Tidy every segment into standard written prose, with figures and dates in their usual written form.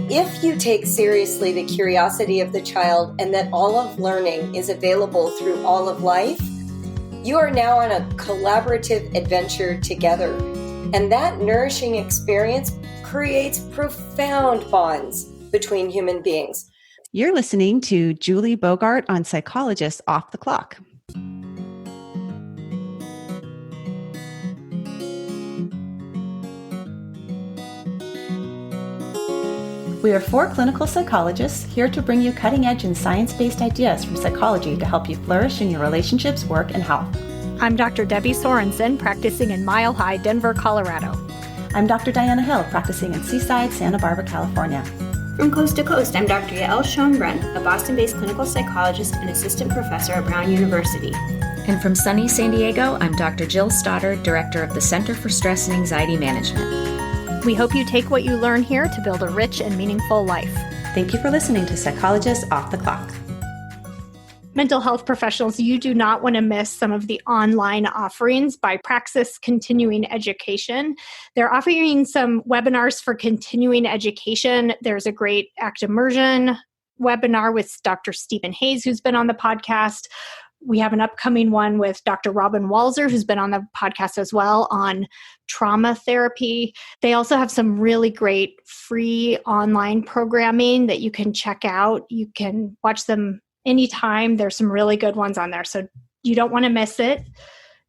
If you take seriously the curiosity of the child and that all of learning is available through all of life, you are now on a collaborative adventure together. And that nourishing experience creates profound bonds between human beings. You're listening to Julie Bogart on Psychologist Off the Clock. We are 4 clinical psychologists here to bring you cutting-edge and science-based ideas from psychology to help you flourish in your relationships, work, and health. I'm Dr. Debbie Sorensen, practicing in Mile High, Denver, Colorado. I'm Dr. Diana Hill, practicing in Seaside, Santa Barbara, California. From coast to coast, I'm Dr. Yael Schoenbrunn, a Boston-based clinical psychologist and assistant professor at Brown University. And from sunny San Diego, I'm Dr. Jill Stoddard, director of the Center for Stress and Anxiety Management. We hope you take what you learn here to build a rich and meaningful life. Thank you for listening to Psychologist Off the Clock. Mental health professionals, you do not want to miss some of the online offerings by Praxis Continuing Education. They're offering some webinars for continuing education. There's a great ACT Immersion webinar with Dr. Stephen Hayes, who's been on the podcast. We have an upcoming one with Dr. Robin Walzer, who's been on the podcast as well, on trauma therapy. They also have some really great free online programming that you can check out. You can watch them anytime. There's some really good ones on there, so you don't want to miss it.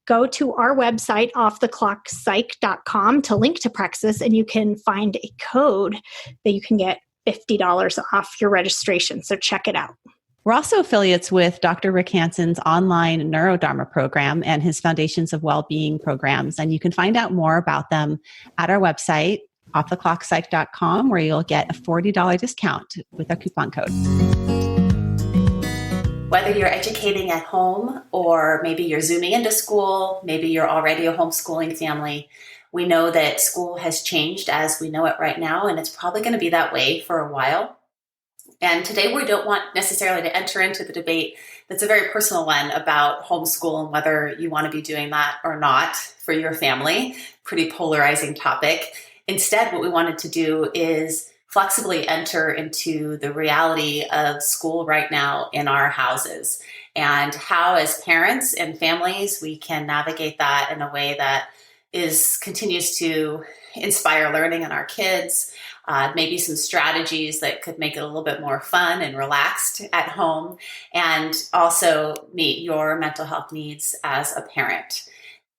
Go to our website, offtheclockpsych.com, to link to Praxis, and you can find a code that you can get $50 off your registration, so check it out. We're also affiliates with Dr. Rick Hansen's online Neurodharma program and his Foundations of Wellbeing programs. And you can find out more about them at our website, offtheclockpsych.com, where you'll get a $40 discount with our coupon code. Whether you're educating at home or maybe you're zooming into school, maybe you're already a homeschooling family, we know that school has changed as we know it right now, and it's probably going to be that way for a while. And today we don't want necessarily to enter into the debate that's a very personal one about homeschool and whether you want to be doing that or not for your family. Pretty polarizing topic. Instead, what we wanted to do is flexibly enter into the reality of school right now in our houses and how, as parents and families, we can navigate that in a way that continues to inspire learning in our kids. Maybe some strategies that could make it a little bit more fun and relaxed at home, and also meet your mental health needs as a parent.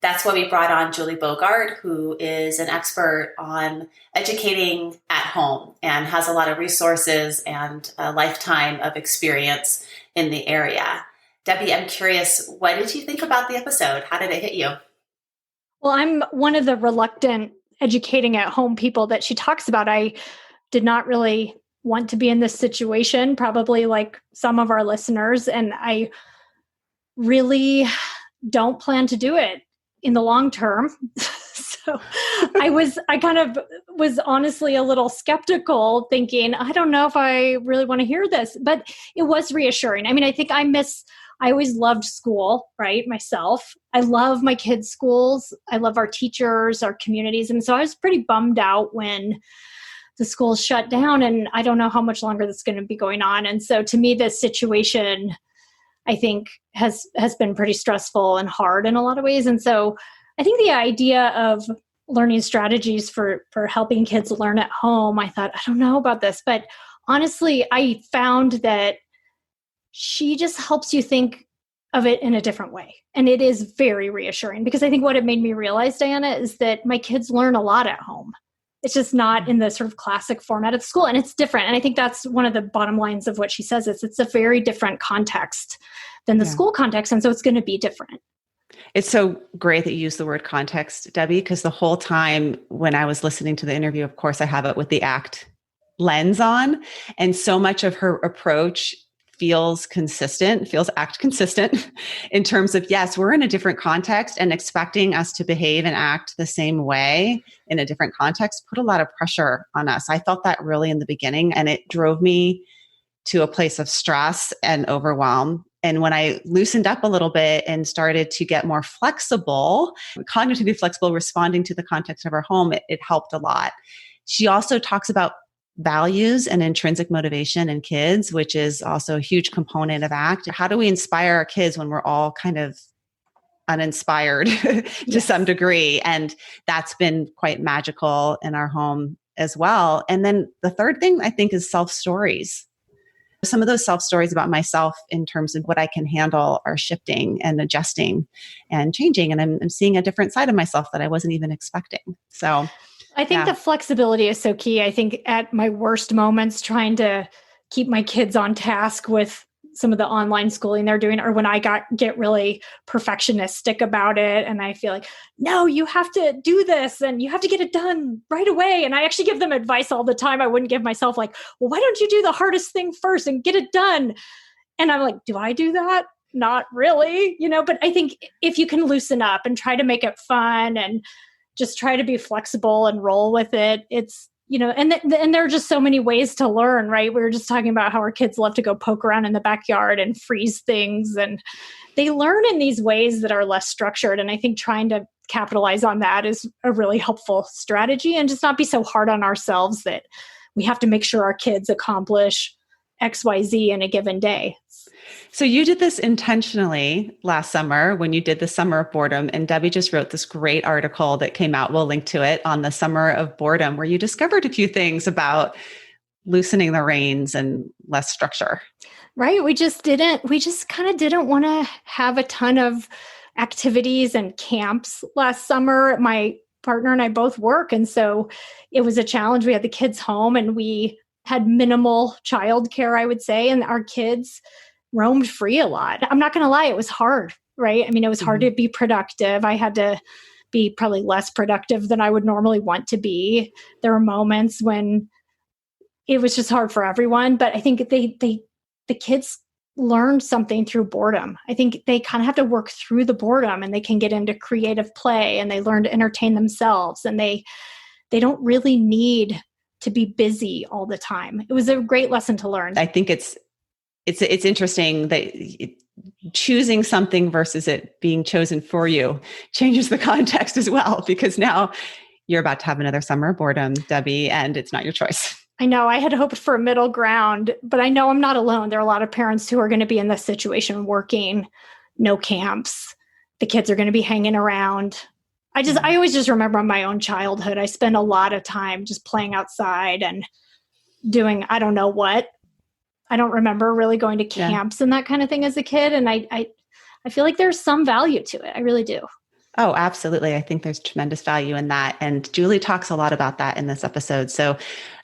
That's why we brought on Julie Bogart, who is an expert on educating at home and has a lot of resources and a lifetime of experience in the area. Debbie, I'm curious, what did you think about the episode? How did it hit you? Well, I'm one of the reluctant educating at home people that she talks about. I did not really want to be in this situation, probably like some of our listeners, and I really don't plan to do it in the long term. So I kind of was honestly a little skeptical, thinking, I don't know if I really want to hear this, but it was reassuring. I mean, I think I always loved school, right? Myself. I love my kids' schools. I love our teachers, our communities. And so I was pretty bummed out when the schools shut down, and I don't know how much longer this is going to be going on. And so to me, this situation, I think, has been pretty stressful and hard in a lot of ways. And so I think the idea of learning strategies for helping kids learn at home, I thought, I don't know about this. But honestly, I found that she just helps you think of it in a different way. And it is very reassuring, because I think what it made me realize, Diana, is that my kids learn a lot at home. It's just not in the sort of classic format of school, and it's different. And I think that's one of the bottom lines of what she says, is it's a very different context than the school context. And so it's going to be different. It's so great that you use the word context, Debbie, because the whole time when I was listening to the interview, of course, I have it with the ACT lens on. And so much of her approach feels ACT consistent in terms of, yes, we're in a different context, and expecting us to behave and act the same way in a different context put a lot of pressure on us. I felt that really in the beginning, and it drove me to a place of stress and overwhelm. And when I loosened up a little bit and started to get more flexible, cognitively flexible, responding to the context of our home, it helped a lot. She also talks about values and intrinsic motivation in kids, which is also a huge component of ACT. How do we inspire our kids when we're all kind of uninspired to some degree? And that's been quite magical in our home as well. And then the third thing I think is self-stories. Some of those self-stories about myself in terms of what I can handle are shifting and adjusting and changing. And I'm seeing a different side of myself that I wasn't even expecting. So I think the flexibility is so key. I think at my worst moments, trying to keep my kids on task with some of the online schooling they're doing, or when I get really perfectionistic about it, and I feel like, no, you have to do this and you have to get it done right away. And I actually give them advice all the time. I wouldn't give myself like, well, why don't you do the hardest thing first and get it done? And I'm like, do I do that? Not really, but I think if you can loosen up and try to make it fun and just try to be flexible and roll with it, it's, and there are just so many ways to learn, right? We were just talking about how our kids love to go poke around in the backyard and freeze things. And they learn in these ways that are less structured. And I think trying to capitalize on that is a really helpful strategy, and just not be so hard on ourselves that we have to make sure our kids accomplish XYZ in a given day. So you did this intentionally last summer when you did the Summer of Boredom, and Debbie just wrote this great article that came out. We'll link to it on the Summer of Boredom, where you discovered a few things about loosening the reins and less structure. Right. We just kind of didn't want to have a ton of activities and camps last summer. My partner and I both work. And so it was a challenge. We had the kids home and we had minimal childcare, I would say. And our kids roamed free a lot. I'm not going to lie, it was hard, right? I mean, it was hard to be productive. I had to be probably less productive than I would normally want to be. There were moments when it was just hard for everyone, but I think the kids learned something through boredom. I think they kind of have to work through the boredom, and they can get into creative play, and they learn to entertain themselves, and they don't really need to be busy all the time. It was a great lesson to learn. I think it's interesting that choosing something versus it being chosen for you changes the context as well, because now you're about to have another summer of boredom, Debbie, and it's not your choice. I know I had hoped for a middle ground, but I know I'm not alone. There are a lot of parents who are going to be in this situation, working, no camps. The kids are going to be hanging around. I always just remember my own childhood. I spent a lot of time just playing outside and doing, I don't know what. I don't remember really going to camps and that kind of thing as a kid. And I feel like there's some value to it. I really do. Oh, absolutely. I think there's tremendous value in that. And Julie talks a lot about that in this episode. So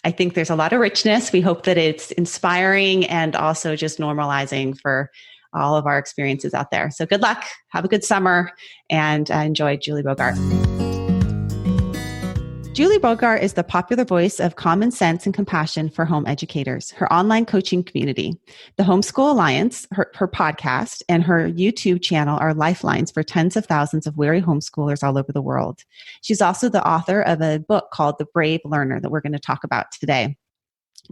I think there's a lot of richness. We hope that it's inspiring and also just normalizing for all of our experiences out there. So good luck. Have a good summer, and enjoy Julie Bogart. Julie Bogart is the popular voice of common sense and compassion for home educators. Her online coaching community, the Homeschool Alliance, her podcast, and her YouTube channel are lifelines for tens of thousands of weary homeschoolers all over the world. She's also the author of a book called The Brave Learner that we're going to talk about today.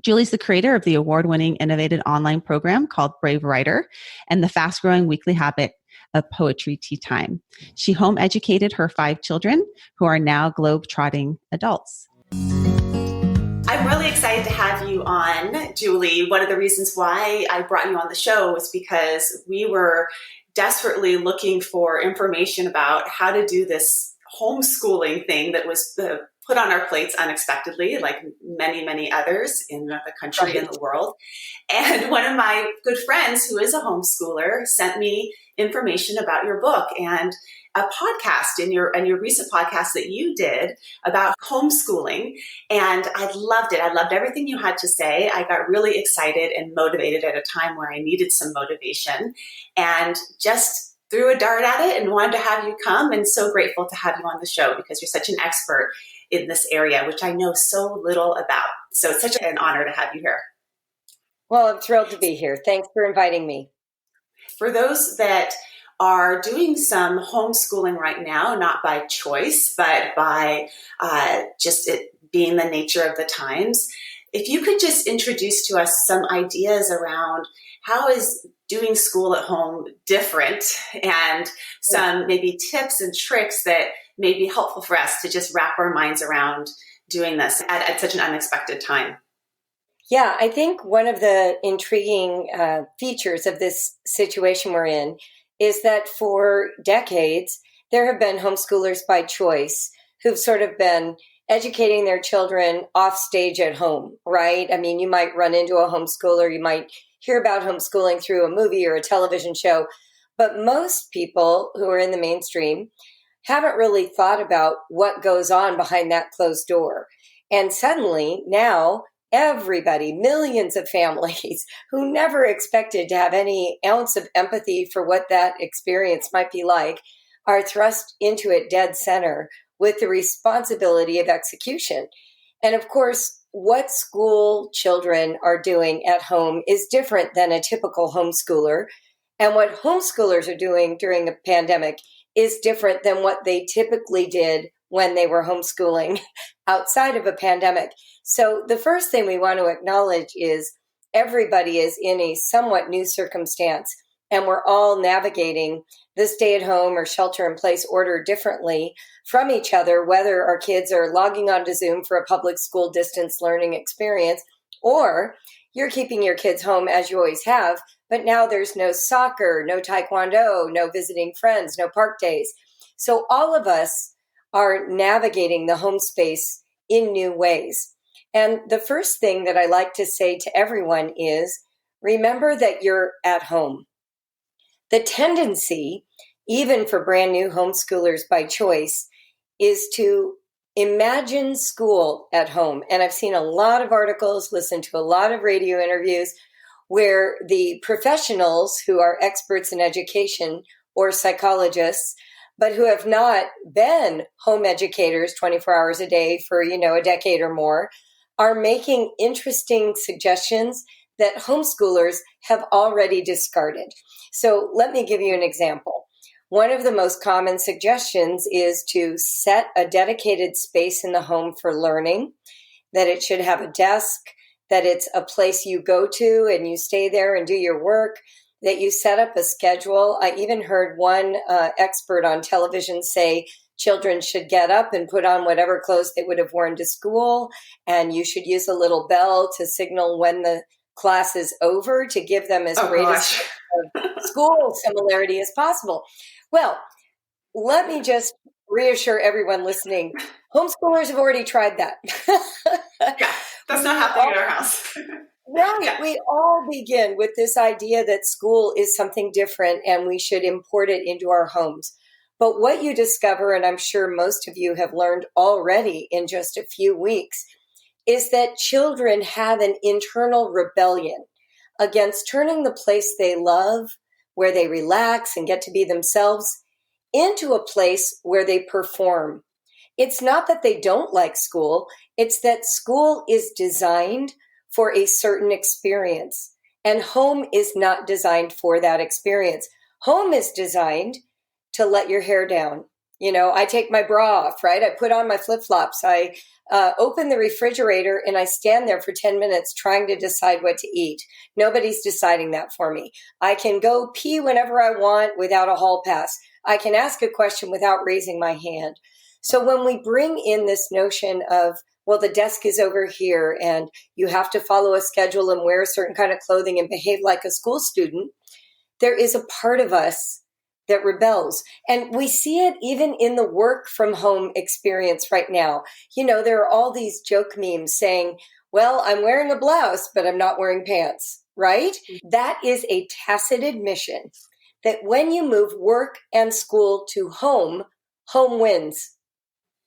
Julie's the creator of the award-winning innovative online program called Brave Writer and the fast-growing weekly habit of Poetry Tea Time. She home educated her 5 children who are now globe-trotting adults. I'm really excited to have you on, Julie. One of the reasons why I brought you on the show was because we were desperately looking for information about how to do this homeschooling thing that was put on our plates unexpectedly, like many, many others in the country and the world. And one of my good friends who is a homeschooler sent me information about your book and a podcast in your recent podcast that you did about homeschooling. And I loved it. I loved everything you had to say. I got really excited and motivated at a time where I needed some motivation, and just threw a dart at it and wanted to have you come. And so grateful to have you on the show because you're such an expert in this area, which I know so little about. So it's such an honor to have you here. Well, I'm thrilled to be here. Thanks for inviting me. For those that are doing some homeschooling right now, not by choice, but by just it being the nature of the times, if you could just introduce to us some ideas around how is doing school at home different, and some maybe tips and tricks that may be helpful for us to just wrap our minds around doing this at such an unexpected time. Yeah, I think one of the intriguing features of this situation we're in is that for decades, there have been homeschoolers by choice who've sort of been educating their children off stage at home, right? I mean, you might run into a homeschooler, you might hear about homeschooling through a movie or a television show, but most people who are in the mainstream haven't really thought about what goes on behind that closed door. And suddenly now everybody, millions of families who never expected to have any ounce of empathy for what that experience might be like, are thrust into it dead center with the responsibility of execution. And of course, what school children are doing at home is different than a typical homeschooler. And what homeschoolers are doing during the pandemic is different than what they typically did when they were homeschooling outside of a pandemic. So the first thing we want to acknowledge is everybody is in a somewhat new circumstance, and we're all navigating the stay-at-home or shelter-in-place order differently from each other, whether our kids are logging onto Zoom for a public school distance learning experience, or you're keeping your kids home as you always have, but now there's no soccer, no taekwondo, no visiting friends, no park days. So all of us are navigating the home space in new ways. And the first thing that I like to say to everyone is, remember that you're at home. The tendency, even for brand new homeschoolers by choice, is to imagine school at home. And I've seen a lot of articles, listened to a lot of radio interviews where the professionals who are experts in education or psychologists, but who have not been home educators 24 hours a day for, a decade or more, are making interesting suggestions that homeschoolers have already discarded. So let me give you an example. One of the most common suggestions is to set a dedicated space in the home for learning, that it should have a desk, that it's a place you go to and you stay there and do your work, that you set up a schedule. I even heard one expert on television say children should get up and put on whatever clothes they would have worn to school, and you should use a little bell to signal when the class is over to give them as great a school similarity as possible. Well, let me just reassure everyone listening, homeschoolers have already tried that. Yeah, that's not happening in our house. Right. Yeah. We all begin with this idea that school is something different and we should import it into our homes. But what you discover, and I'm sure most of you have learned already in just a few weeks, is that children have an internal rebellion against turning the place they love, where they relax and get to be themselves, into a place where they perform. It's not that they don't like school, it's that school is designed for a certain experience, and home is not designed for that experience. Home is designed to let your hair down. I take my bra off, right? I put on my flip-flops. I open the refrigerator and I stand there for 10 minutes trying to decide what to eat. Nobody's deciding that for me. I can go pee whenever I want without a hall pass. I can ask a question without raising my hand. So when we bring in this notion of, well, the desk is over here and you have to follow a schedule and wear a certain kind of clothing and behave like a school student, there is a part of us that rebels. And we see it even in the work from home experience right now. There are all these joke memes saying, well, I'm wearing a blouse, but I'm not wearing pants, right? That is a tacit admission that when you move work and school to home, home wins.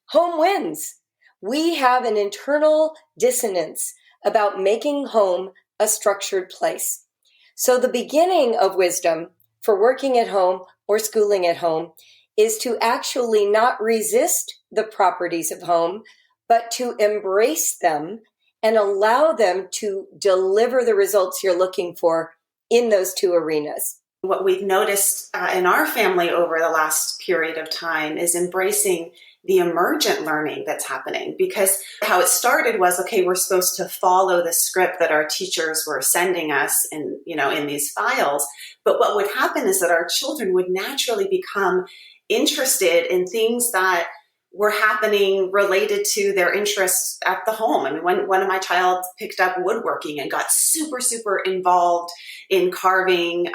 Home wins. We have an internal dissonance about making home a structured place. So the beginning of wisdom for working at home or schooling at home is to actually not resist the properties of home, but to embrace them and allow them to deliver the results you're looking for in those two arenas. What we've noticed in our family over the last period of time is embracing the emergent learning that's happening, because how it started was, okay, we're supposed to follow the script that our teachers were sending us in these files. But what would happen is that our children would naturally become interested in things that were happening related to their interests at the home. I mean, when one of my child picked up woodworking and got super, super involved in carving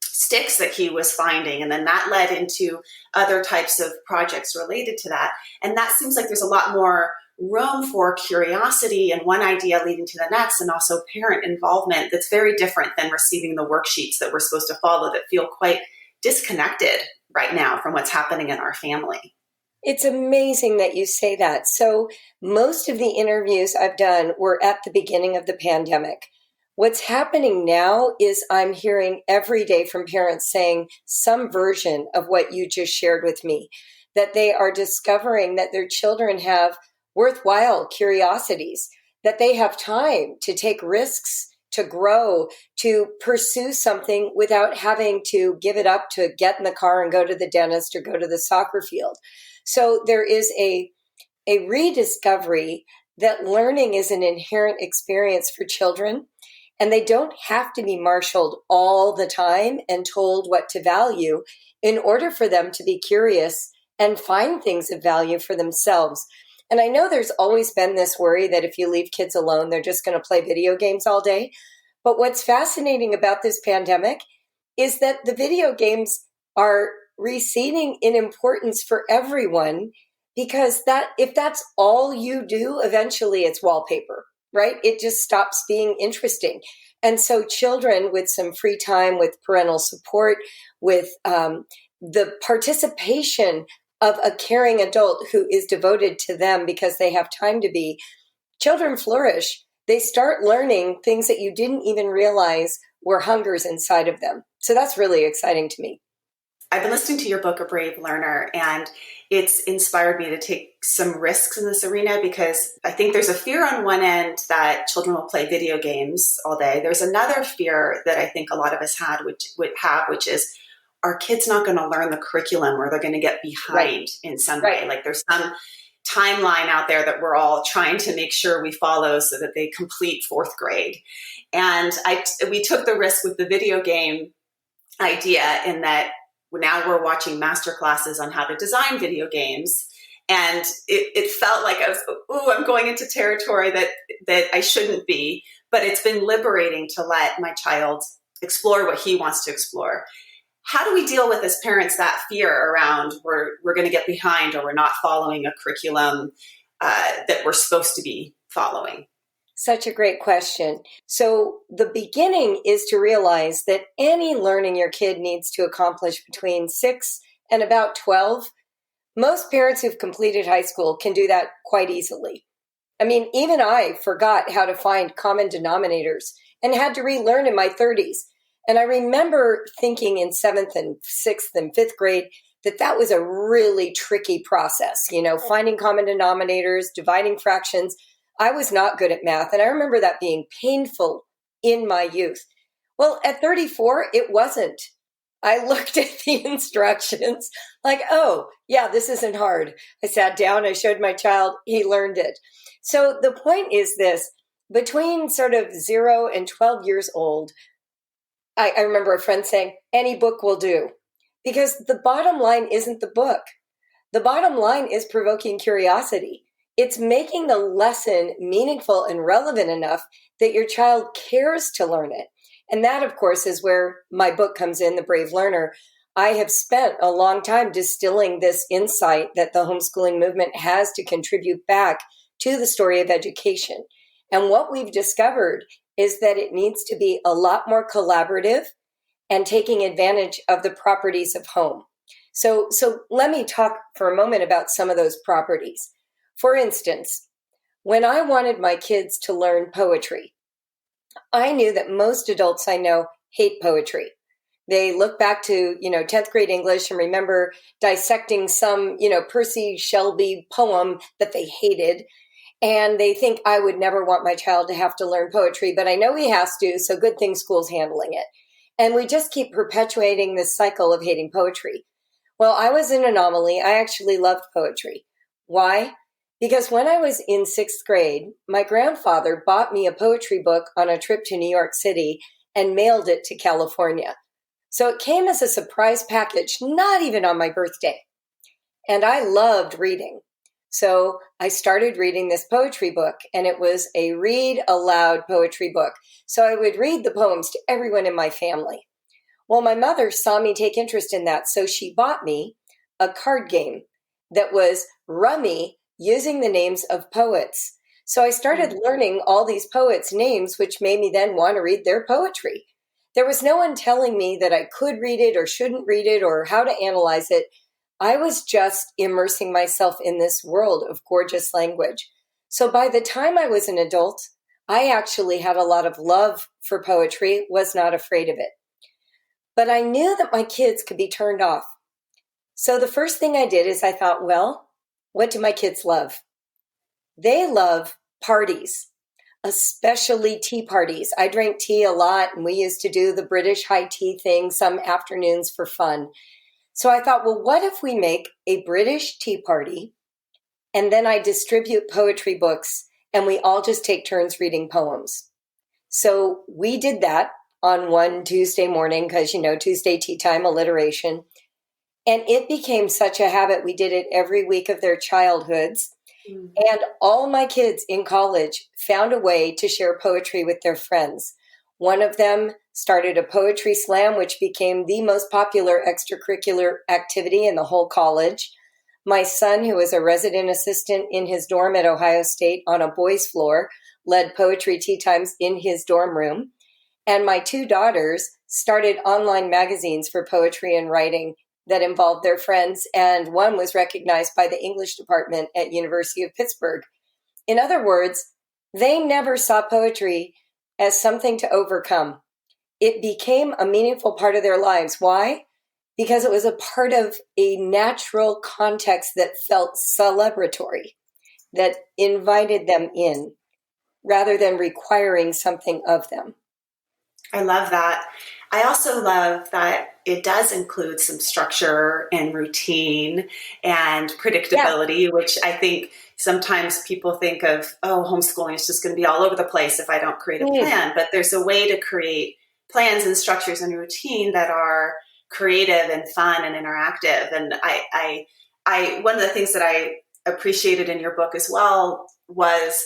sticks that he was finding. And then that led into other types of projects related to that. And that seems like there's a lot more room for curiosity and one idea leading to the next, and also parent involvement that's very different than receiving the worksheets that we're supposed to follow that feel quite disconnected right now from what's happening in our family. It's amazing that you say that. So most of the interviews I've done were at the beginning of the pandemic. What's happening now is I'm hearing every day from parents saying some version of what you just shared with me, that they are discovering that their children have worthwhile curiosities, that they have time to take risks, to grow, to pursue something without having to give it up to get in the car and go to the dentist or go to the soccer field. So there is a rediscovery that learning is an inherent experience for children, and they don't have to be marshaled all the time and told what to value in order for them to be curious and find things of value for themselves. And I know there's always been this worry that if you leave kids alone, they're just going to play video games all day. But what's fascinating about this pandemic is that the video games are receding in importance for everyone, because that if that's all you do, eventually it's wallpaper, right? It just stops being interesting. And so children with some free time, with parental support, with the participation of a caring adult who is devoted to them because they have time to be, children flourish. They start learning things that you didn't even realize were hungers inside of them. So that's really exciting to me. I've been listening to your book, A Brave Learner, and it's inspired me to take some risks in this arena, because I think there's a fear on one end that children will play video games all day. There's another fear that I think a lot of us which is, are kids not going to learn the curriculum, or they're going to get behind in some way? Like there's some timeline out there that we're all trying to make sure we follow so that they complete fourth grade. And we took the risk with the video game idea in that now we're watching master classes on how to design video games. And it felt like I'm going into territory that I shouldn't be, but it's been liberating to let my child explore what he wants to explore. How do we deal with, as parents, that fear around we're going to get behind, or we're not following a curriculum that we're supposed to be following? Such a great question. So the beginning is to realize that any learning your kid needs to accomplish between 6 and about 12, most parents who've completed high school can do that quite easily. I mean, even I forgot how to find common denominators and had to relearn in my 30s. And I remember thinking in 7th and 6th and 5th grade that was a really tricky process, finding common denominators, dividing fractions. I was not good at math, and I remember that being painful in my youth. Well, at 34, it wasn't. I looked at the instructions like, oh, yeah, this isn't hard. I sat down, I showed my child, he learned it. So the point is this: between sort of 0 and 12 years old, I remember a friend saying, any book will do, because the bottom line isn't the book. The bottom line is provoking curiosity. It's making the lesson meaningful and relevant enough that your child cares to learn it. And that, of course, is where my book comes in, The Brave Learner. I have spent a long time distilling this insight that the homeschooling movement has to contribute back to the story of education. And what we've discovered is that it needs to be a lot more collaborative and taking advantage of the properties of home. So let me talk for a moment about some of those properties. For instance, when I wanted my kids to learn poetry, I knew that most adults I know hate poetry. They look back to, 10th grade English and remember dissecting some, Percy Shelley poem that they hated. And they think I would never want my child to have to learn poetry, but I know he has to, so good thing school's handling it. And we just keep perpetuating this cycle of hating poetry. Well, I was an anomaly. I actually loved poetry. Why? Because when I was in 6th grade, my grandfather bought me a poetry book on a trip to New York City and mailed it to California. So it came as a surprise package, not even on my birthday. And I loved reading. So I started reading this poetry book, and it was a read aloud poetry book. So I would read the poems to everyone in my family. Well, my mother saw me take interest in that, so she bought me a card game that was Rummy using the names of poets. So I started learning all these poets' names, which made me then want to read their poetry. There was no one telling me that I could read it or shouldn't read it or how to analyze it. I was just immersing myself in this world of gorgeous language. So by the time I was an adult, I actually had a lot of love for poetry, was not afraid of it. But I knew that my kids could be turned off. So the first thing I did is I thought, well, what do my kids love? They love parties, especially tea parties. I drank tea a lot, and we used to do the British high tea thing some afternoons for fun. So I thought, well, what if we make a British tea party, and then I distribute poetry books, and we all just take turns reading poems? So we did that on one Tuesday morning because, Tuesday tea time, alliteration. And it became such a habit. We did it every week of their childhoods. And all my kids in college found a way to share poetry with their friends. One of them started a poetry slam, which became the most popular extracurricular activity in the whole college. My son, who was a resident assistant in his dorm at Ohio State on a boys' floor, led poetry tea times in his dorm room. And my two daughters started online magazines for poetry and writing that involved their friends, and one was recognized by the English department at University of Pittsburgh. In other words, they never saw poetry as something to overcome. It became a meaningful part of their lives. Why? Because it was a part of a natural context that felt celebratory, that invited them in, rather than requiring something of them. I love that. I also love that it does include some structure and routine and predictability, which I think sometimes people think of, homeschooling is just going to be all over the place if I don't create a plan. But there's a way to create plans and structures and routine that are creative and fun and interactive. And I one of the things that I appreciated in your book as well was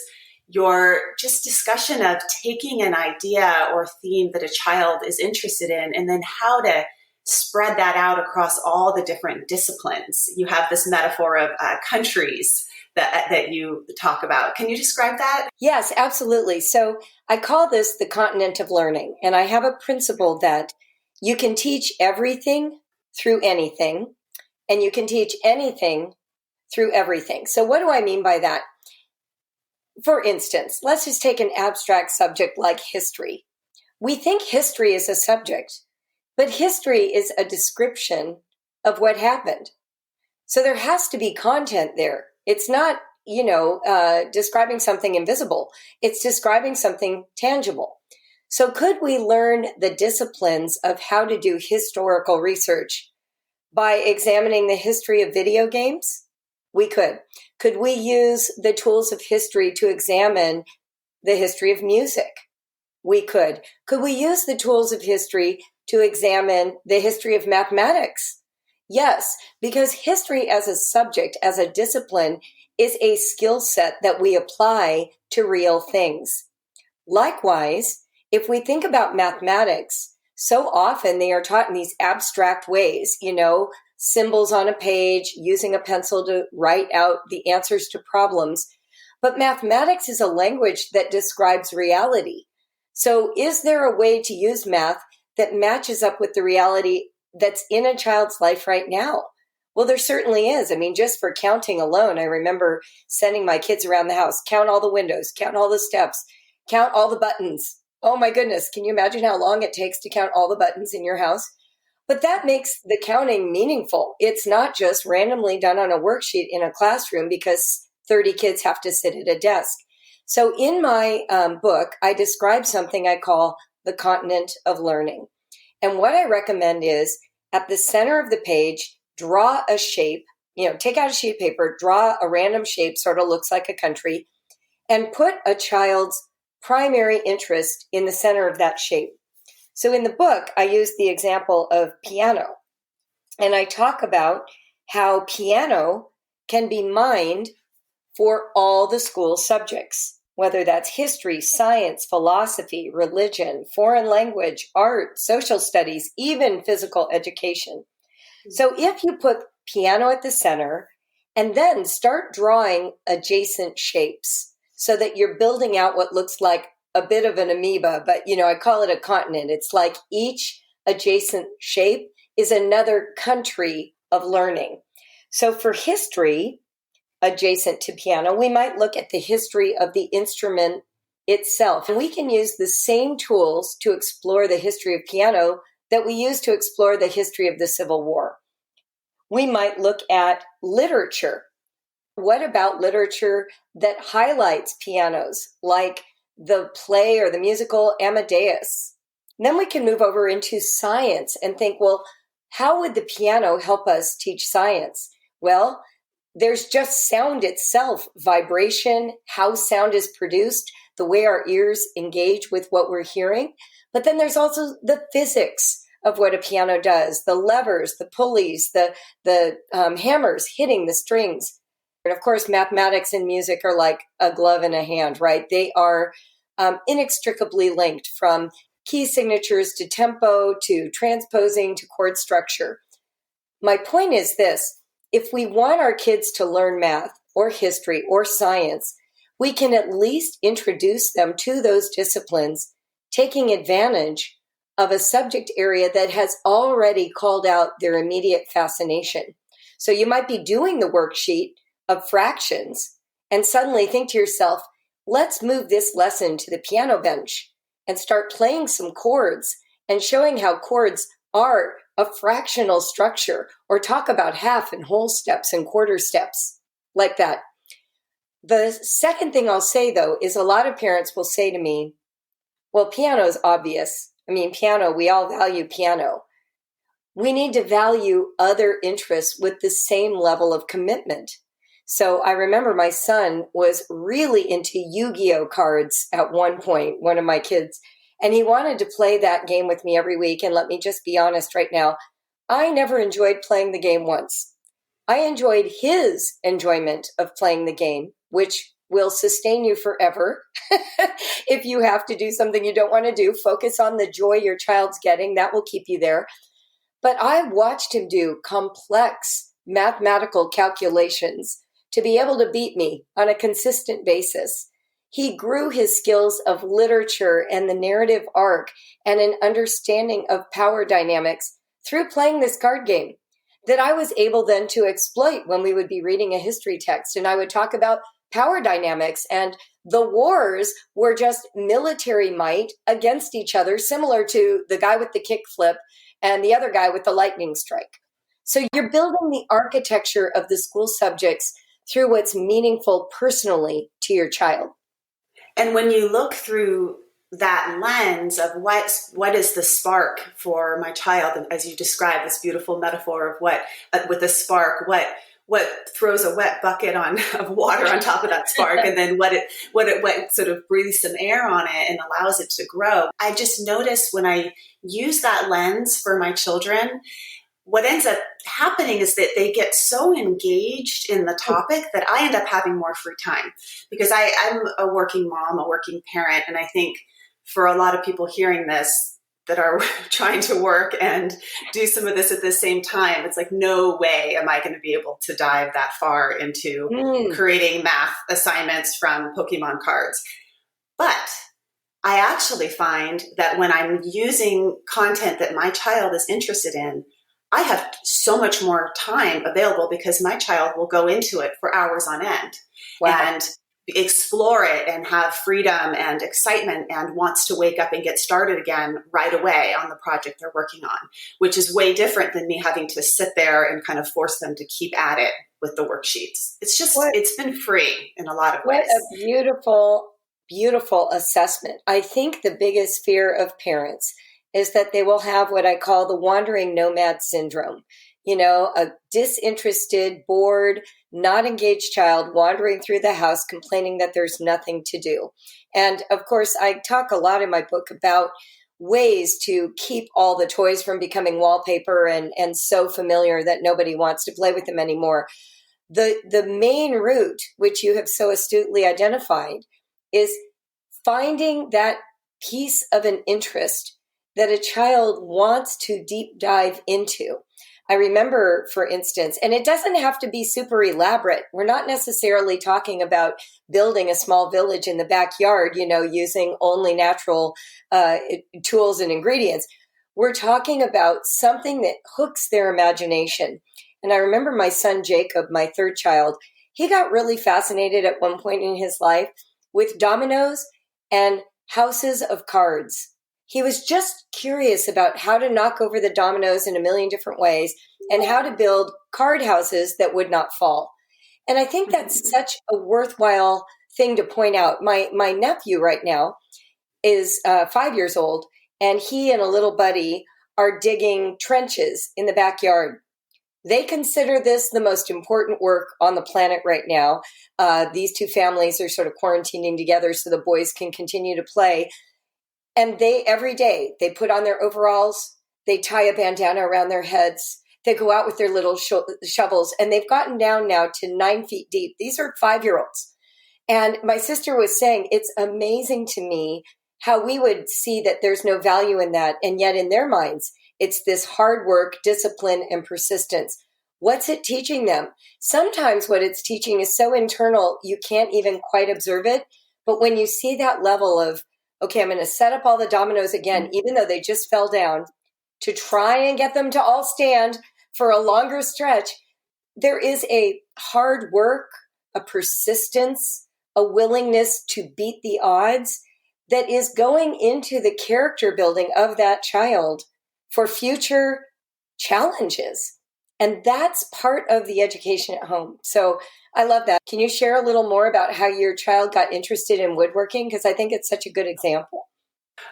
your just discussion of taking an idea or theme that a child is interested in and then how to spread that out across all the different disciplines. You have this metaphor of countries that you talk about. Can you describe that? Yes, absolutely. So I call this the continent of learning. And I have a principle that you can teach everything through anything, and you can teach anything through everything. So what do I mean by that? For instance, let's just take an abstract subject like history. We think history is a subject, but history is a description of what happened. So there has to be content there. It's not, describing something invisible. It's describing something tangible. So could we learn the disciplines of how to do historical research by examining the history of video games? We could. Could we use the tools of history to examine the history of music? We could. Could we use the tools of history to examine the history of mathematics? Yes, because history as a subject, as a discipline, is a skill set that we apply to real things. Likewise, if we think about mathematics, so often they are taught in these abstract ways, symbols on a page, using a pencil to write out the answers to problems. But mathematics is a language that describes reality. So is there a way to use math that matches up with the reality that's in a child's life right now? Well, there certainly is. I mean, just for counting alone, I remember sending my kids around the house, count all the windows, count all the steps, count all the buttons. Oh my goodness, can you imagine how long it takes to count all the buttons in your house? But that makes the counting meaningful. It's not just randomly done on a worksheet in a classroom because 30 kids have to sit at a desk. So in my book, I describe something I call the continent of learning. And what I recommend is at the center of the page, draw a shape, take out a sheet of paper, draw a random shape, sort of looks like a country, and put a child's primary interest in the center of that shape. So in the book, I use the example of piano, and I talk about how piano can be mined for all the school subjects, whether that's history, science, philosophy, religion, foreign language, art, social studies, even physical education. So if you put piano at the center and then start drawing adjacent shapes so that you're building out what looks like a bit of an amoeba, but I call it a continent. It's like each adjacent shape is another country of learning. So for history, adjacent to piano, we might look at the history of the instrument itself. And we can use the same tools to explore the history of piano that we use to explore the history of the Civil War. We might look at literature. What about literature that highlights pianos, like the play or the musical Amadeus? And then we can move over into science and think, well, how would the piano help us teach science? Well, there's just sound itself, vibration, how sound is produced, the way our ears engage with what we're hearing. But then there's also the physics of what a piano does, the levers, the pulleys, the hammers hitting the strings. And of course, mathematics and music are like a glove in a hand, right? They are inextricably linked, from key signatures to tempo to transposing to chord structure. My point is this: if we want our kids to learn math or history or science, we can at least introduce them to those disciplines, taking advantage of a subject area that has already called out their immediate fascination. So you might be doing the worksheet of fractions and suddenly think to yourself, let's move this lesson to the piano bench and start playing some chords and showing how chords are a fractional structure, or talk about half and whole steps and quarter steps, like that. The second thing I'll say, though, is a lot of parents will say to me, well, piano is obvious. I mean, piano, we all value piano. We need to value other interests with the same level of commitment. So I remember my son was really into Yu-Gi-Oh cards at one point, one of my kids, and he wanted to play that game with me every week. And let me just be honest right now, I never enjoyed playing the game once. I enjoyed his enjoyment of playing the game, which will sustain you forever. If you have to do something you don't want to do, focus on the joy your child's getting. That will keep you there. But I watched him do complex mathematical calculations to be able to beat me on a consistent basis. He grew his skills of literature and the narrative arc and an understanding of power dynamics through playing this card game that I was able then to exploit when we would be reading a history text. And I would talk about power dynamics, and the wars were just military might against each other, similar to the guy with the kickflip and the other guy with the lightning strike. So you're building the architecture of the school subjects through what's meaningful personally to your child. And when you look through that lens of what is the spark for my child, and as you described this beautiful metaphor of what with a spark, what throws a wet bucket of water on top of that spark, and then what sort of breathes some air on it and allows it to grow. I just noticed when I use that lens for my children, what ends up happening is that they get so engaged in the topic that I end up having more free time, because I'm a working mom, a working parent. And I think for a lot of people hearing this that are trying to work and do some of this at the same time, it's like, no way am I going to be able to dive that far into creating math assignments from Pokemon cards. But I actually find that when I'm using content that my child is interested in, I have so much more time available, because my child will go into it for hours on end and explore it and have freedom and excitement and wants to wake up and get started again right away on the project they're working on, which is way different than me having to sit there and kind of force them to keep at it with the worksheets. It's just, it's been free in a lot of ways. What a beautiful, beautiful assessment. I think the biggest fear of parents is that they will have what I call the wandering nomad syndrome. A disinterested, bored, not engaged child wandering through the house complaining that there's nothing to do. And of course, I talk a lot in my book about ways to keep all the toys from becoming wallpaper and so familiar that nobody wants to play with them anymore. The main route, which you have so astutely identified, is finding that piece of an interest that a child wants to deep dive into. I remember, for instance, and it doesn't have to be super elaborate. We're not necessarily talking about building a small village in the backyard, using only natural tools and ingredients. We're talking about something that hooks their imagination. And I remember my son, Jacob, my third child, he got really fascinated at one point in his life with dominoes and houses of cards. He was just curious about how to knock over the dominoes in a million different ways and how to build card houses that would not fall. And I think that's such a worthwhile thing to point out. My nephew right now is 5 years old, and he and a little buddy are digging trenches in the backyard. They consider this the most important work on the planet right now. These two families are sort of quarantining together so the boys can continue to play. And every day, they put on their overalls, they tie a bandana around their heads, they go out with their little shovels, and they've gotten down now to 9 feet deep. These are 5-year-olds. And my sister was saying, it's amazing to me how we would see that there's no value in that. And yet in their minds, it's this hard work, discipline, and persistence. What's it teaching them? Sometimes what it's teaching is so internal, you can't even quite observe it. But when you see that level of, okay, I'm going to set up all the dominoes again, even though they just fell down, to try and get them to all stand for a longer stretch, there is a hard work, a persistence, a willingness to beat the odds that is going into the character building of that child for future challenges. And that's part of the education at home. So I love that. Can you share a little more about how your child got interested in woodworking? Because I think it's such a good example.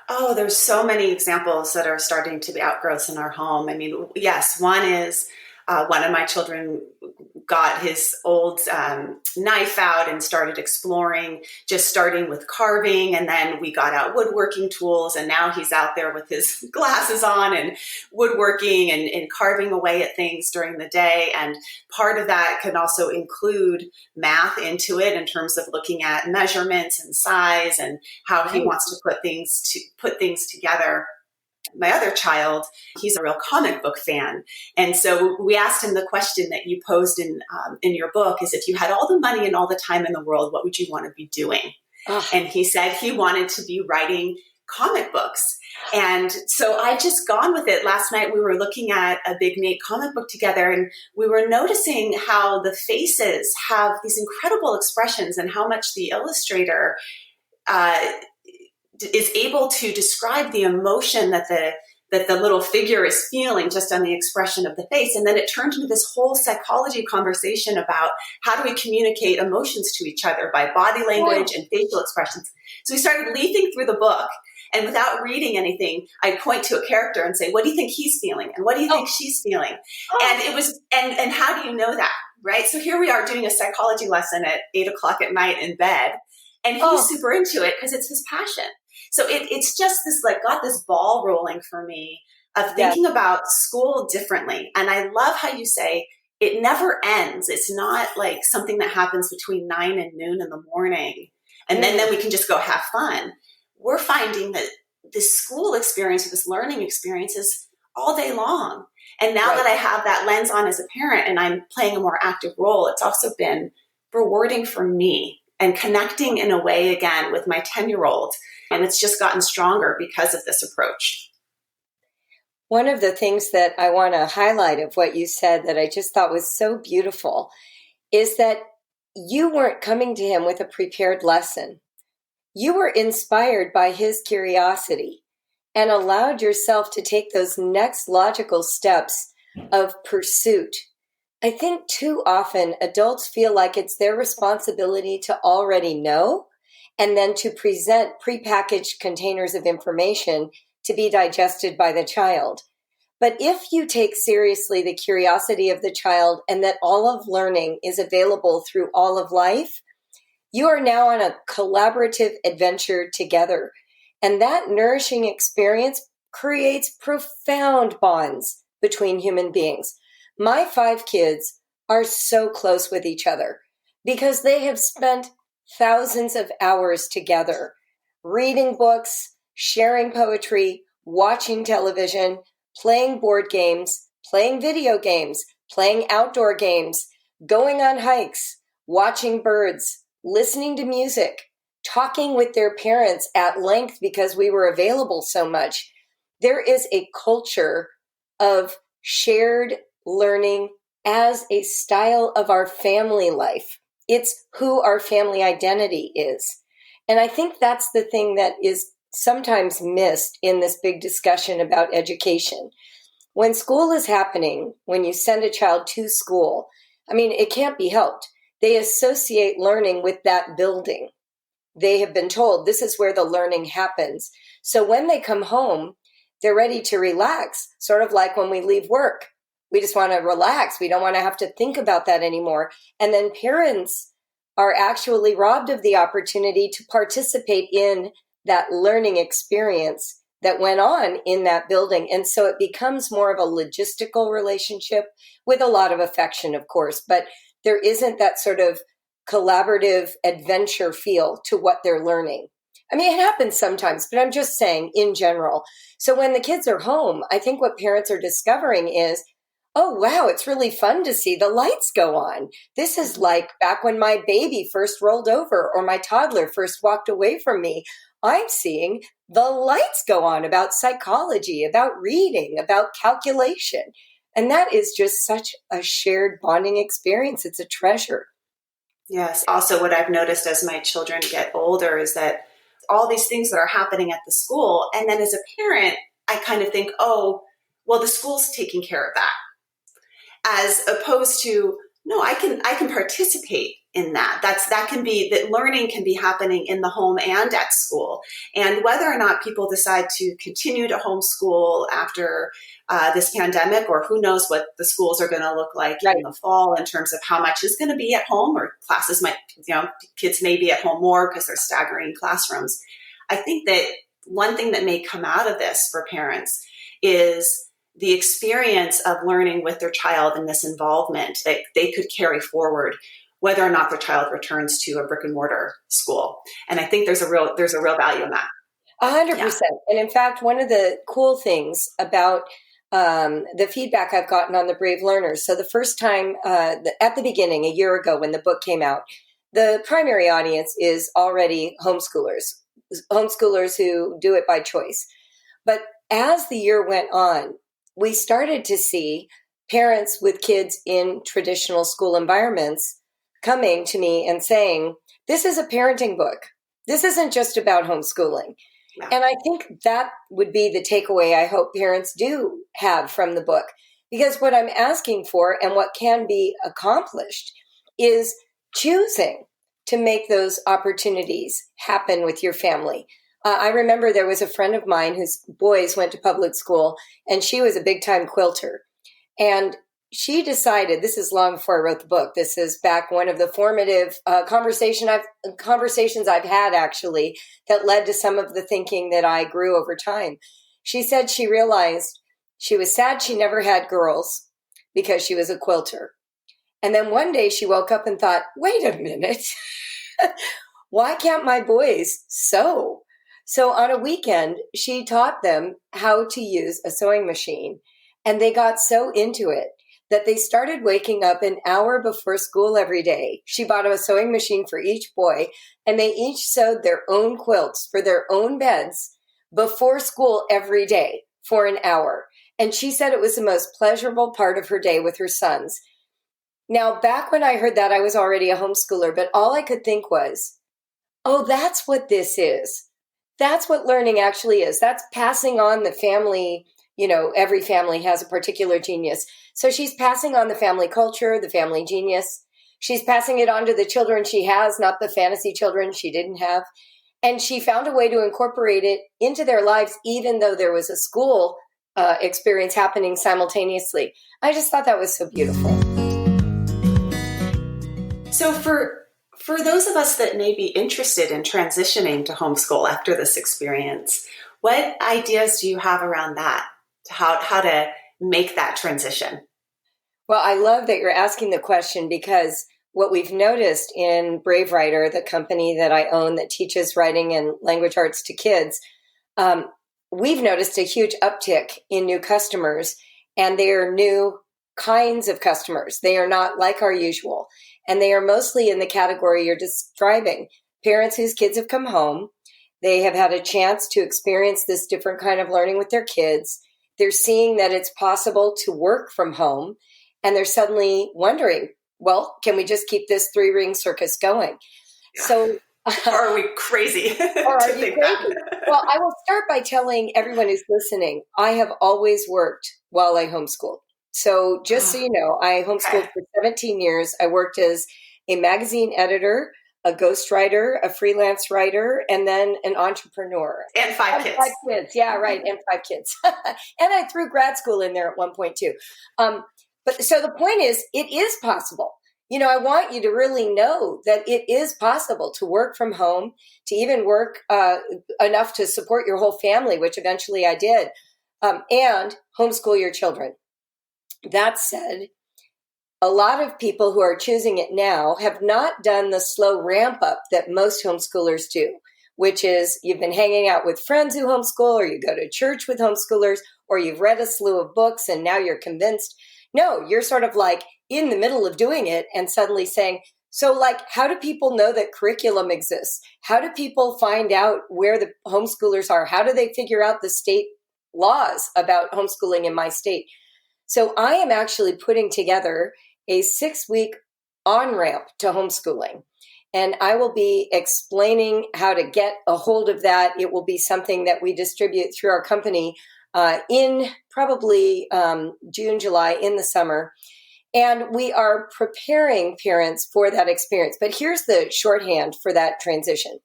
Oh, there's so many examples that are starting to be outgrowths in our home. I mean, yes, one is one of my children got his old knife out and started exploring, just starting with carving. And then we got out woodworking tools. And now he's out there with his glasses on and woodworking and carving away at things during the day. And part of that can also include math into it in terms of looking at measurements and size and how he wants to put things together. My other child, he's a real comic book fan. And so we asked him the question that you posed in your book is, if you had all the money and all the time in the world, what would you want to be doing? And he said he wanted to be writing comic books. And so I just gone with it. Last night we were looking at a Big Nate comic book together, and we were noticing how the faces have these incredible expressions and how much the illustrator is able to describe the emotion that the little figure is feeling just on the expression of the face. And then it turned into this whole psychology conversation about how do we communicate emotions to each other by body language and facial expressions. So we started leafing through the book, and without reading anything, I'd point to a character and say, what do you think he's feeling? And what do you think she's feeling? And it was, and how do you know that? Right? So here we are doing a psychology lesson at 8:00 at night in bed, and he's super into it because it's his passion. So it's just this, got this ball rolling for me of thinking about school differently. And I love how you say it never ends. It's not like something that happens between 9 and noon in the morning, and then we can just go have fun. We're finding that this school experience or this learning experience is all day long. And now that I have that lens on as a parent and I'm playing a more active role, it's also been rewarding for me and connecting in a way again with my 10-year-old. And it's just gotten stronger because of this approach. One of the things that I want to highlight of what you said that I just thought was so beautiful is that you weren't coming to him with a prepared lesson. You were inspired by his curiosity and allowed yourself to take those next logical steps of pursuit. I think too often adults feel like it's their responsibility to already know and then to present prepackaged containers of information to be digested by the child. But if you take seriously the curiosity of the child and that all of learning is available through all of life, you are now on a collaborative adventure together. And that nourishing experience creates profound bonds between human beings. My 5 kids are so close with each other because they have spent thousands of hours together, reading books, sharing poetry, watching television, playing board games, playing video games, playing outdoor games, going on hikes, watching birds, listening to music, talking with their parents at length because we were available so much. There is a culture of shared learning as a style of our family life. It's who our family identity is. And I think that's the thing that is sometimes missed in this big discussion about education. When school is happening, when you send a child to school, I mean, it can't be helped. They associate learning with that building. They have been told this is where the learning happens. So when they come home, they're ready to relax, sort of like when we leave work. We just want to relax. We don't want to have to think about that anymore. And then parents are actually robbed of the opportunity to participate in that learning experience that went on in that building. And so it becomes more of a logistical relationship with a lot of affection, of course, but there isn't that sort of collaborative adventure feel to what they're learning. I mean, it happens sometimes, but I'm just saying in general. So when the kids are home, I think what parents are discovering is, oh, wow, it's really fun to see the lights go on. This is like back when my baby first rolled over or my toddler first walked away from me. I'm seeing the lights go on about psychology, about reading, about calculation. And that is just such a shared bonding experience. It's a treasure. Yes. Also, what I've noticed as my children get older is that all these things that are happening at the school. And then as a parent, I kind of think, oh, well, the school's taking care of that. As opposed to, no, I can participate in that. That learning can be happening in the home and at school. And whether or not people decide to continue to homeschool after this pandemic, or who knows what the schools are going to look like in the fall in terms of how much is going to be at home, or classes might, kids may be at home more because they're staggering classrooms. I think that one thing that may come out of this for parents is the experience of learning with their child and this involvement that they could carry forward, whether or not their child returns to a brick and mortar school. And I think there's a real value in that. 100%. Yeah. And in fact, one of the cool things about the feedback I've gotten on the Brave Learners. So the first time at the beginning, a year ago when the book came out, the primary audience is already homeschoolers who do it by choice. But as the year went on, we started to see parents with kids in traditional school environments coming to me and saying, this is a parenting book. This isn't just about homeschooling. Yeah. And I think that would be the takeaway I hope parents do have from the book. Because what I'm asking for and what can be accomplished is choosing to make those opportunities happen with your family. I remember there was a friend of mine whose boys went to public school, and she was a big-time quilter. And she decided, this is long before I wrote the book, this is back one of the formative conversations I've had, actually, that led to some of the thinking that I grew over time. She said she realized she was sad she never had girls because she was a quilter. And then one day she woke up and thought, wait a minute, why can't my boys sew? So on a weekend, she taught them how to use a sewing machine, and they got so into it that they started waking up an hour before school every day. She bought a sewing machine for each boy, and they each sewed their own quilts for their own beds before school every day for an hour. And she said it was the most pleasurable part of her day with her sons. Now, back when I heard that, I was already a homeschooler, but all I could think was, oh, that's what this is. That's what learning actually is. That's passing on the family. Every family has a particular genius. So she's passing on the family culture, the family genius. She's passing it on to the children she has, not the fantasy children she didn't have. And she found a way to incorporate it into their lives, even though there was a school experience happening simultaneously. I just thought that was so beautiful. So for For those of us that may be interested in transitioning to homeschool after this experience, what ideas do you have around that? How to make that transition? Well, I love that you're asking the question, because what we've noticed in Brave Writer, the company that I own that teaches writing and language arts to kids, we've noticed a huge uptick in new customers, and they are new kinds of customers. They are not like our usual, and they are mostly in the category you're describing. Parents whose kids have come home, they have had a chance to experience this different kind of learning with their kids. They're seeing that it's possible to work from home, and they're suddenly wondering, well, can we just keep this 3-ring circus going? Yeah. So, or are we crazy or are you crazy? Well, I will start by telling everyone who's listening, I have always worked while I homeschooled. So just so you know, I homeschooled for 17 years. I worked as a magazine editor, a ghostwriter, a freelance writer, and then an entrepreneur. And 5 kids. 5 kids. Yeah, right. And 5 kids. And I threw grad school in there at one point too. But so the point is, it is possible. You know, I want you to really know that it is possible to work from home, to even work enough to support your whole family, which eventually I did, and homeschool your children. That said, a lot of people who are choosing it now have not done the slow ramp up that most homeschoolers do, which is you've been hanging out with friends who homeschool, or you go to church with homeschoolers, or you've read a slew of books and now you're convinced. No, you're sort of like in the middle of doing it and suddenly saying, so like, how do people know that curriculum exists? How do people find out where the homeschoolers are? How do they figure out the state laws about homeschooling in my state? So I am actually putting together a 6-week on-ramp to homeschooling. And I will be explaining how to get a hold of that. It will be something that we distribute through our company in probably June, July, in the summer. And we are preparing parents for that experience. But here's the shorthand for that transition.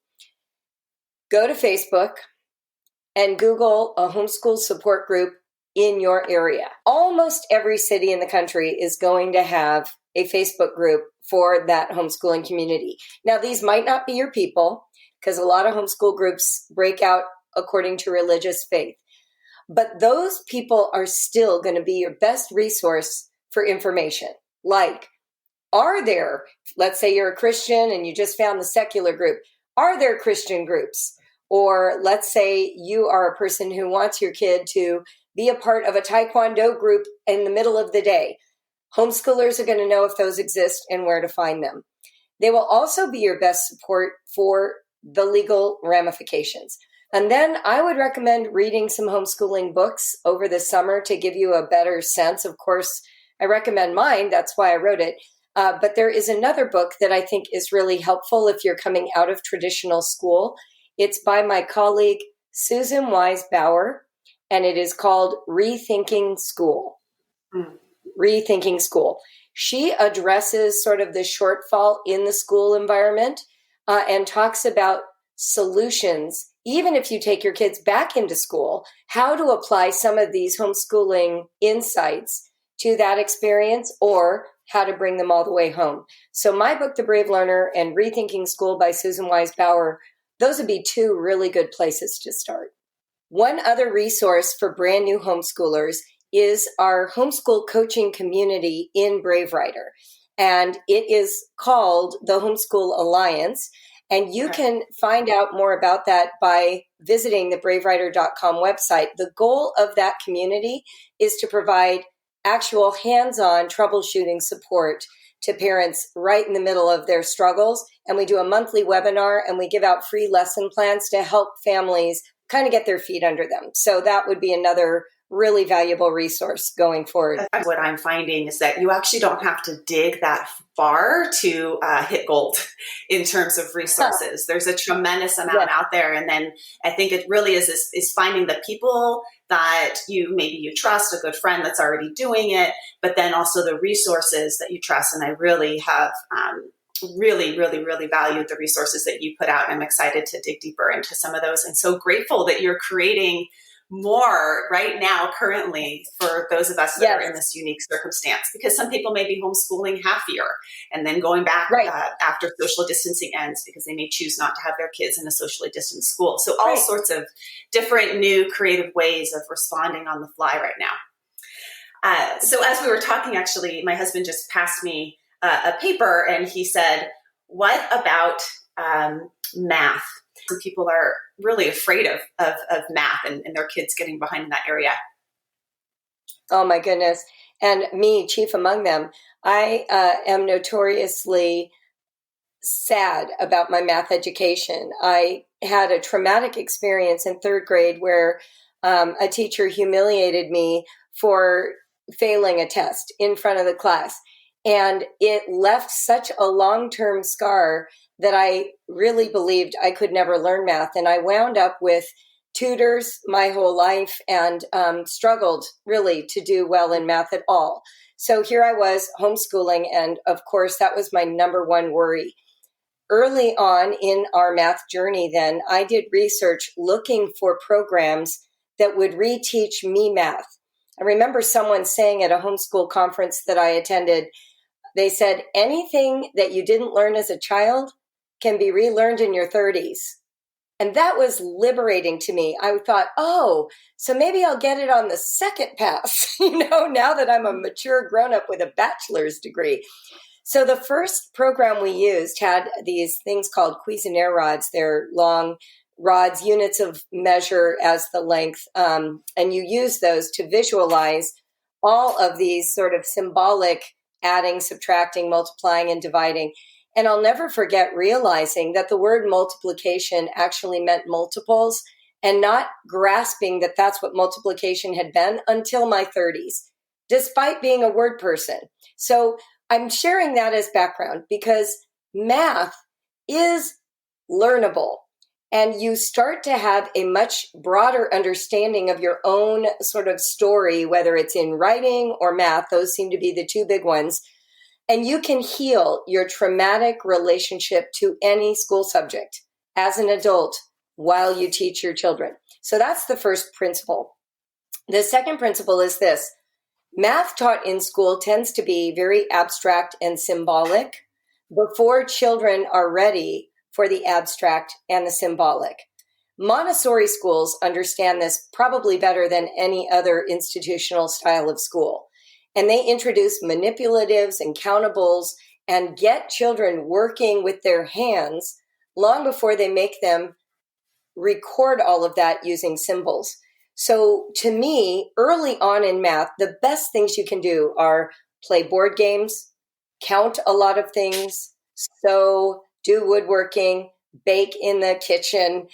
Go to Facebook and Google a homeschool support group in your area. Almost every city in the country is going to have a Facebook group for that homeschooling community. Now, these might not be your people, because a lot of homeschool groups break out according to religious faith. But those people are still going to be your best resource for information. Like, are there, let's say you're a Christian and you just found the secular group, are there Christian groups? Or let's say you are a person who wants your kid to be a part of a Taekwondo group in the middle of the day. Homeschoolers are going to know if those exist and where to find them. They will also be your best support for the legal ramifications. And then I would recommend reading some homeschooling books over the summer to give you a better sense. Of course, I recommend mine. That's why I wrote it. But there is another book that I think is really helpful if you're coming out of traditional school. It's by my colleague, Susan Wise Bauer, and it is called Rethinking School. Rethinking School. She addresses sort of the shortfall in the school environment and talks about solutions, even if you take your kids back into school, how to apply some of these homeschooling insights to that experience, or how to bring them all the way home. So my book, The Brave Learner, and Rethinking School by Susan Wise Bauer, those would be 2 really good places to start. One other resource for brand new homeschoolers is our homeschool coaching community in Brave Writer. And it is called the Homeschool Alliance. And you can find out more about that by visiting the bravewriter.com website. The goal of that community is to provide actual hands-on troubleshooting support to parents right in the middle of their struggles. And we do a monthly webinar and we give out free lesson plans to help families kind of get their feet under them. So that would be another really valuable resource going forward. What I'm finding is that you actually don't have to dig that far to hit gold in terms of resources. There's a tremendous amount out there. And then I think it really is finding the people that you trust, a good friend that's already doing it, but then also the resources that you trust. And I really have really valued the resources that you put out. I'm excited to dig deeper into some of those, and so grateful that you're creating more right now, currently, for those of us that are in this unique circumstance, because some people may be homeschooling half year and then going back after social distancing ends, because they may choose not to have their kids in a socially distanced school. So all sorts of different new creative ways of responding on the fly right now. So as we were talking, actually, my husband just passed me a paper and he said, what about math? Some people are really afraid of math and their kids getting behind in that area. Oh my goodness. And me, chief among them. I am notoriously sad about my math education. I had a traumatic experience in third grade where a teacher humiliated me for failing a test in front of the class. And it left such a long-term scar that I really believed I could never learn math. And I wound up with tutors my whole life and struggled really to do well in math at all. So here I was homeschooling. And of course, that was my number one worry. Early on in our math journey, then, I did research looking for programs that would reteach me math. I remember someone saying at a homeschool conference that I attended, they said, anything that you didn't learn as a child can be relearned in your 30s. And that was liberating to me. I thought, oh, so maybe I'll get it on the second pass, now that I'm a mature grown-up with a bachelor's degree. So the first program we used had these things called Cuisenaire rods. They're long rods, units of measure as the length. And you use those to visualize all of these sort of symbolic adding, subtracting, multiplying, and dividing. And I'll never forget realizing that the word multiplication actually meant multiples and not grasping that that's what multiplication had been until my 30s, despite being a word person. So I'm sharing that as background because math is learnable and you start to have a much broader understanding of your own sort of story, whether it's in writing or math. Those seem to be the two big ones. And you can heal your traumatic relationship to any school subject as an adult while you teach your children. So that's the first principle. The second principle is this. Math taught in school tends to be very abstract and symbolic before children are ready for the abstract and the symbolic. Montessori schools understand this probably better than any other institutional style of school. And they introduce manipulatives and countables and get children working with their hands long before they make them record all of that using symbols. So to me, early on in math, the best things you can do are play board games, count a lot of things, sew, do woodworking, bake in the kitchen,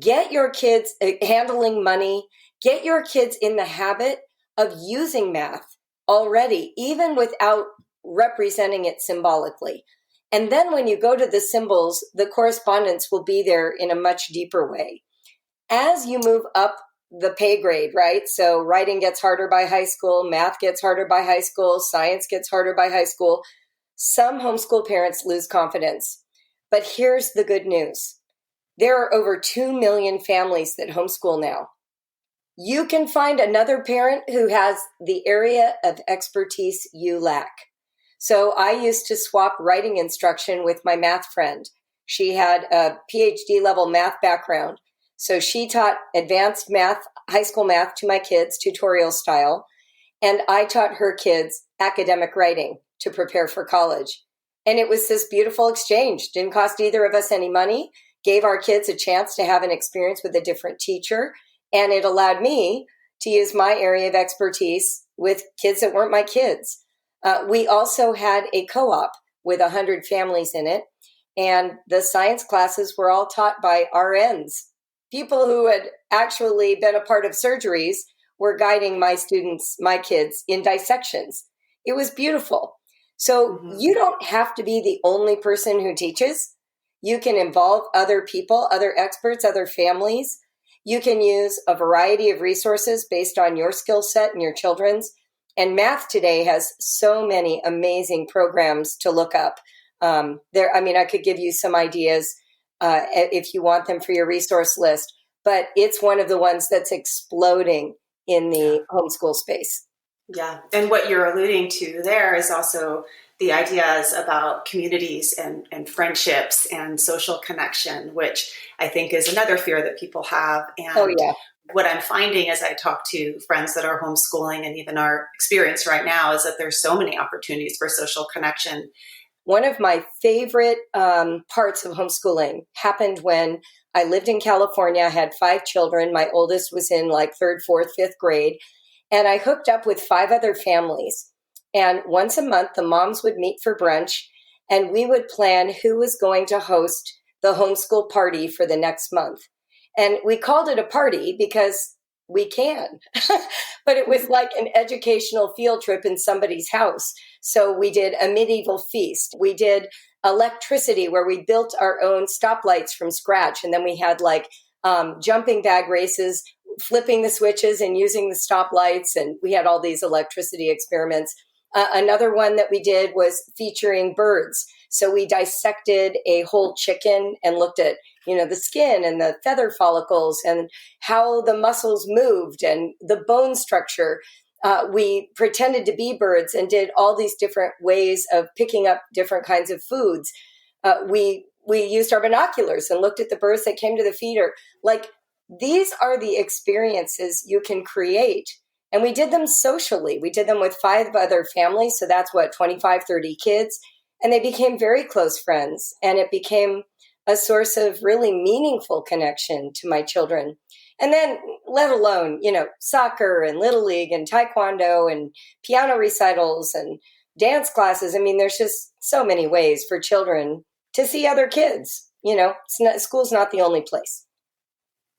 get your kids handling money, get your kids in the habit of using math already, even without representing it symbolically. And then when you go to the symbols, the correspondence will be there in a much deeper way. As you move up the pay grade, right? So writing gets harder by high school, math gets harder by high school, science gets harder by high school. Some homeschool parents lose confidence. But here's the good news. There are over 2 million families that homeschool now. You can find another parent who has the area of expertise you lack. So I used to swap writing instruction with my math friend. She had a PhD level math background. So she taught advanced math, high school math to my kids, tutorial style. And I taught her kids academic writing to prepare for college. And it was this beautiful exchange. Didn't cost either of us any money, gave our kids a chance to have an experience with a different teacher. And it allowed me to use my area of expertise with kids that weren't my kids. We also had a co-op with 100 families in it. And the science classes were all taught by RNs. People who had actually been a part of surgeries were guiding my students, my kids, in dissections. It was beautiful. So you don't have to be the only person who teaches. You can involve other people, other experts, other families. You can use a variety of resources based on your skill set and your children's. And math today has so many amazing programs to look up. I could give you some ideas if you want them for your resource list. but it's one of the ones that's exploding in the homeschool space. Yeah. And what you're alluding to there is also the ideas about communities and friendships and social connection, which I think is another fear that people have. And what I'm finding as I talk to friends that are homeschooling and even our experience right now is that there's so many opportunities for social connection. One of my favorite parts of homeschooling happened when I lived in California. I had 5 children. My oldest was in like 3rd, 4th, 5th grade. And I hooked up with 5 other families. And once a month, the moms would meet for brunch, and we would plan who was going to host the homeschool party for the next month. And we called it a party because we can, but it was like an educational field trip in somebody's house. So we did a medieval feast. We did electricity where we built our own stoplights from scratch. And then we had like jumping bag races, flipping the switches and using the stoplights. And we had all these electricity experiments. Another one that we did was featuring birds. So we dissected a whole chicken and looked at, the skin and the feather follicles and how the muscles moved and the bone structure. We pretended to be birds and did all these different ways of picking up different kinds of foods. We used our binoculars and looked at the birds that came to the feeder. Like, these are the experiences you can create. And we did them socially. We did them with 5 other families. So that's 25, 30 kids. And they became very close friends. And it became a source of really meaningful connection to my children. And then let alone, soccer and Little League and Taekwondo and piano recitals and dance classes. I mean, there's just so many ways for children to see other kids. School's not the only place.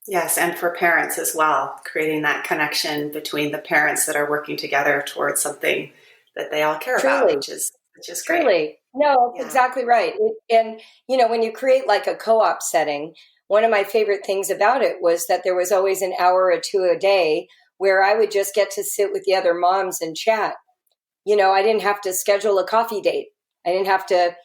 Yes, and for parents as well, creating that connection between the parents that are working together towards something that they all care about, which is great. Truly. No, that's exactly right. And, when you create like a co-op setting, one of my favorite things about it was that there was always an hour or 2 a day where I would just get to sit with the other moms and chat. I didn't have to schedule a coffee date. I didn't have to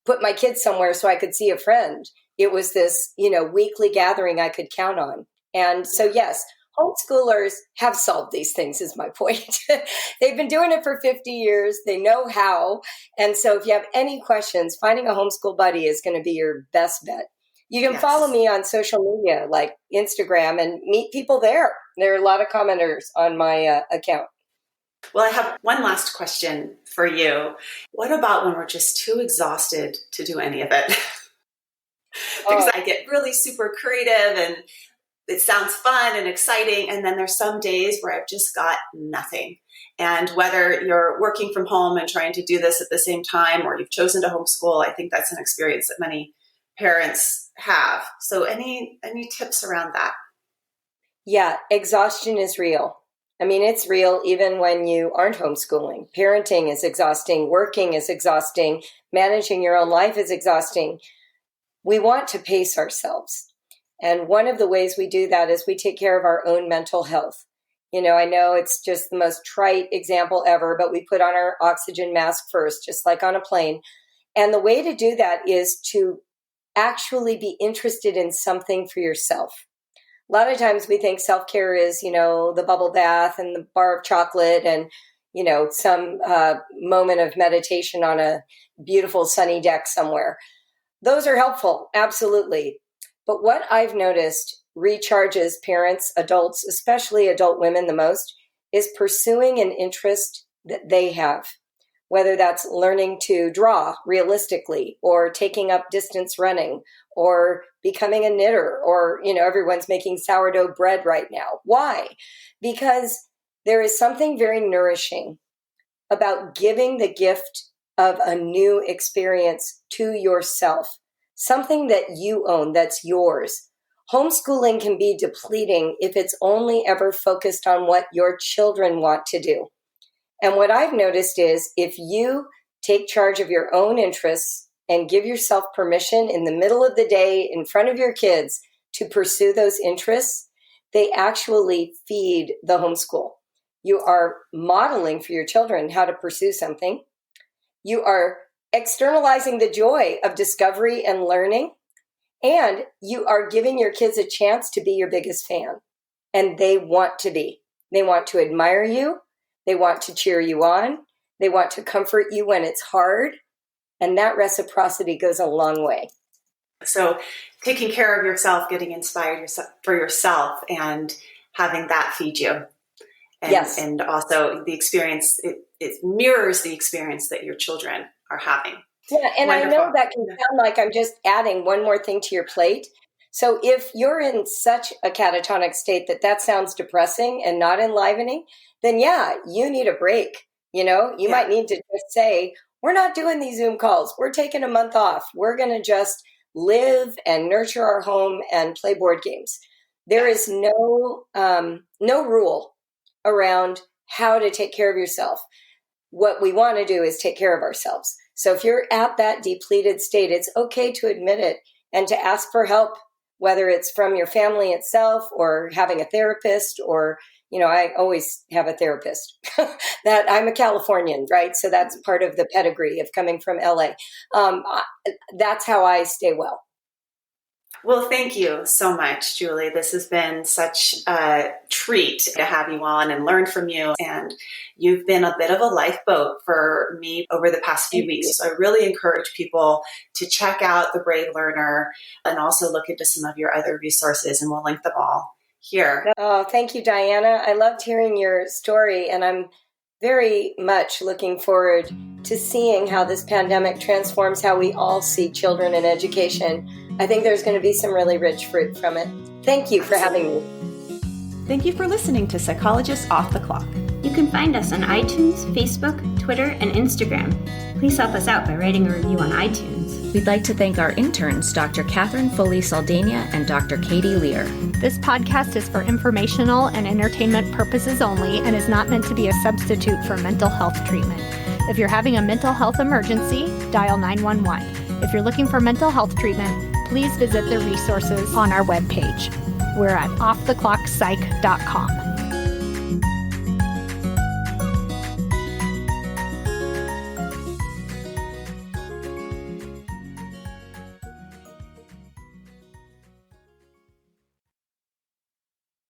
put my kids somewhere so I could see a friend. It was this, weekly gathering I could count on. And so, yes, homeschoolers have solved these things is my point. They've been doing it for 50 years. They know how. And so if you have any questions, finding a homeschool buddy is going to be your best bet. You can follow me on social media like Instagram and meet people there. There are a lot of commenters on my account. Well, I have one last question for you. What about when we're just too exhausted to do any of it? Because I get really super creative and it sounds fun and exciting. And then there's some days where I've just got nothing. And whether you're working from home and trying to do this at the same time, or you've chosen to homeschool, I think that's an experience that many parents have. So any tips around that? Yeah, exhaustion is real. I mean, it's real even when you aren't homeschooling. Parenting is exhausting. Working is exhausting. Managing your own life is exhausting. We want to pace ourselves. And one of the ways we do that is we take care of our own mental health. I know it's just the most trite example ever, but we put on our oxygen mask first, just like on a plane. And the way to do that is to actually be interested in something for yourself. A lot of times we think self-care is, the bubble bath and the bar of chocolate and, some moment of meditation on a beautiful sunny deck somewhere. Those are helpful, absolutely. But what I've noticed recharges parents, adults, especially adult women the most, is pursuing an interest that they have, whether that's learning to draw realistically or taking up distance running or becoming a knitter or, everyone's making sourdough bread right now. Why? Because there is something very nourishing about giving the gift of a new experience to yourself, something that you own, that's yours. Homeschooling can be depleting if it's only ever focused on what your children want to do. And what I've noticed is if you take charge of your own interests and give yourself permission in the middle of the day in front of your kids to pursue those interests, they actually feed the homeschool. You are modeling for your children how to pursue something. You are externalizing the joy of discovery and learning. And you are giving your kids a chance to be your biggest fan. And they want to be. They want to admire you. They want to cheer you on. They want to comfort you when it's hard. And that reciprocity goes a long way. So taking care of yourself, getting inspired for yourself, and having that feed you. And, yes. And also the experience, it mirrors the experience that your children are having. Yeah, and Wonderful. I know that can sound like I'm just adding one more thing to your plate. So if you're in such a catatonic state that sounds depressing and not enlivening, then yeah, you need a break. You might need to just say, we're not doing these Zoom calls. We're taking a month off. We're going to just live and nurture our home and play board games. There is no rule around how to take care of yourself. What we want to do is take care of ourselves. So if you're at that depleted state, it's okay to admit it and to ask for help, whether it's from your family itself or having a therapist or, I always have a therapist that I'm a Californian, right? So that's part of the pedigree of coming from LA. That's how I stay well. Well, thank you so much, Julie. This has been such a treat to have you on and learn from you. And you've been a bit of a lifeboat for me over the past few weeks. So I really encourage people to check out The Brave Learner and also look into some of your other resources, and we'll link them all here. Oh, thank you, Diana. I loved hearing your story, and I'm very much looking forward to seeing how this pandemic transforms how we all see children and education. I think there's going to be some really rich fruit from it. Thank you for having me. Thank you for listening to Psychologists Off the Clock. You can find us on iTunes, Facebook, Twitter, and Instagram. Please help us out by writing a review on iTunes. We'd like to thank our interns, Dr. Catherine Foley-Saldana and Dr. Katie Lear. This podcast is for informational and entertainment purposes only and is not meant to be a substitute for mental health treatment. If you're having a mental health emergency, dial 911. If you're looking for mental health treatment, please visit the resources on our webpage. We're at offtheclockpsych.com.